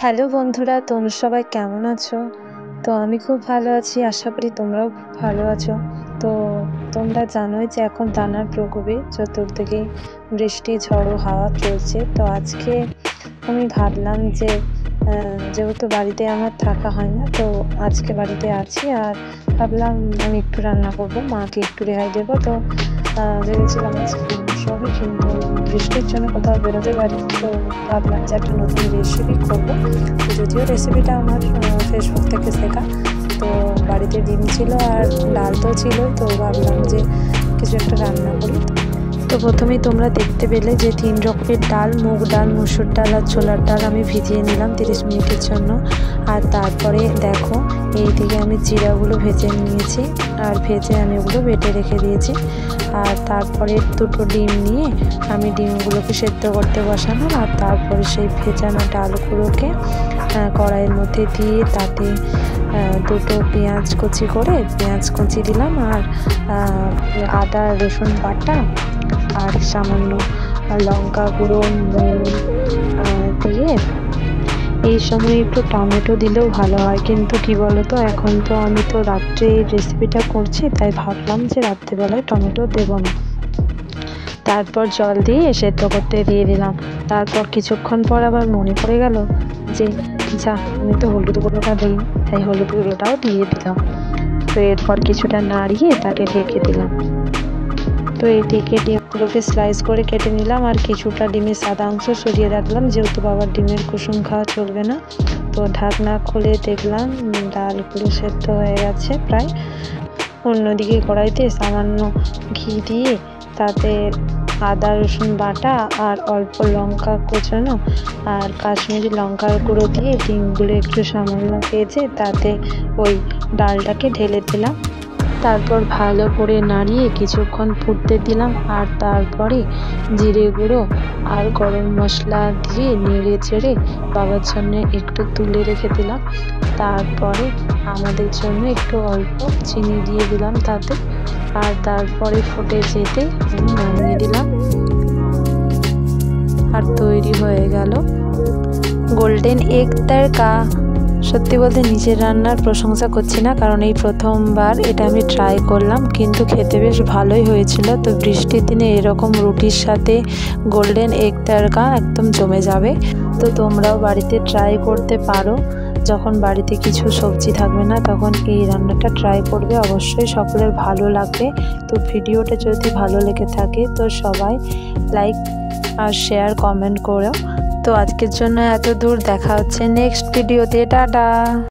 Hello বন্ধুরা, তোমরা সবাই কেমন আছো? তো আমি খুব ভালো আছি, আশা করি তোমরাও খুব ভালো আছো। তো তোমরা জানোই যে এখন টানার প্রকোপে চতুর্দিকে বৃষ্টি, ঝড়ো হাওয়া চলছে। তো আজকে আমি ভাবলাম যে যেহেতু বাড়িতে আমার থাকা হয় না, তো আজকে বাড়িতে আছি আর ভাবলাম আমি একটু রান্না করবো, মাকে একটু রেহাই দেবো। তো ভেবেছিলাম আজকে মাংস হবে, কিন্তু বৃষ্টির জন্য কোথাও বেরোতে পারি। তো ভাবলাম যে একটা নতুন রেসিপি করবো। যদিও রেসিপিটা আমার ফেসবুক থেকে শেখা। তো বাড়িতে ডিম ছিল আর ডাল তো ছিল, তো ভাবলাম যে কিছু একটা রান্না করি। তো প্রথমেই তোমরা দেখতে পেলে যে 3 রকমের ডাল, মুগ ডাল, মুসুর ডাল আর ছোলার ডাল আমি ভিজিয়ে নিলাম 30 মিনিটের জন্য। আর তারপরে দেখো এইদিকে আমি জিরাগুলো ভেজে নিয়েছি, আর ভেজে আমি ওগুলো বেটে রেখে দিয়েছি। আর তারপরে 2টো ডিম নিয়ে আমি ডিমগুলোকে সেদ্ধ করতে বসালাম। আর তারপরে সেই ভেজানো ডালগুলোকে কড়াইয়ের মধ্যে দিয়ে তাতে 2টো পেঁয়াজ কুচি দিলাম, আর আদা রসুন বাটা আর সামান্য লঙ্কা গুঁড়ো দিয়ে এই সময় একটু টমেটো দিলেও ভালো হয়। কিন্তু কি বলতো, এখন তো আমি তো রাত্রে এই রেসিপিটা করছি, তাই ভাবলাম যে রাত্রেবেলায় টমেটো দেবো না। তারপর জল দিয়ে সেদ্ধ করতে দিয়ে দিলাম। তারপর কিছুক্ষণ পর আবার মনে পড়ে গেল যে আমি তো হলুদ গুঁড়োটা দিই, তাই হলুদ গুঁড়োটাও দিয়ে দিলাম। তো এরপর কিছুটা নাড়িয়ে তাকে ঢেকে দিলাম। তো এই ঢেকে ডিমগুলোকে স্লাইস করে কেটে নিলাম, আর কিছুটা ডিমের সাদা অংশ সরিয়ে রাখলাম, যেহেতু বাবার ডিমের কুসুম খাওয়া চলবে না। তো ঢাকনা খুলে দেখলাম ডালগুলো সেদ্ধ হয়ে গেছে প্রায়। অন্যদিকে কড়াইতে সামান্য ঘি দিয়ে তাতে আদা রসুন বাটা আর অল্প লঙ্কা কোচানো আর কাশ্মীরি লঙ্কার গুঁড়ো দিয়ে ডিমগুলো একটু সামান্য ভেজে তাতে ওই ডালটাকে ঢেলে দিলাম। তারপর ভালো করে নাড়িয়ে কিছুক্ষণ ফুটতে দিলাম, আর তারপরে জিরে গুঁড়ো আর গরম মশলা দিয়ে নেড়ে চেড়ে বাবার জন্য একটু তুলে রেখে দিলাম। তারপরে আমাদের জন্য একটু অল্প চিনি দিয়ে দিলাম তাতে, আর তারপরে ফুটে যেতে আমি নামিয়ে দিলাম। আর তৈরি হয়ে গেল গোল্ডেন এগ তড়কা। সত্যি বলতে নিজের রান্নার প্রশংসা করছি না, কারণ এই প্রথমবার এটা আমি ট্রাই করলাম, কিন্তু খেতে বেশ ভালোই হয়েছিল। তো বৃষ্টির দিনে এরকম রুটির সাথে গোল্ডেন এগ তড়কা একদম জমে যাবে। তো তোমরাও বাড়িতে ট্রাই করতে পারো। যখন বাড়িতে কিছু সবজি থাকবে না, তখন এই রান্নাটা ট্রাই করবে, অবশ্যই সকলের ভালো লাগবে। তো ভিডিওটা যদি ভালো লেগে থাকে তো সবাই লাইক আর শেয়ার কমেন্ট করো। তো আজকের জন্য এত দূর, দেখা হচ্ছে নেক্সট ভিডিওতে, টাটা।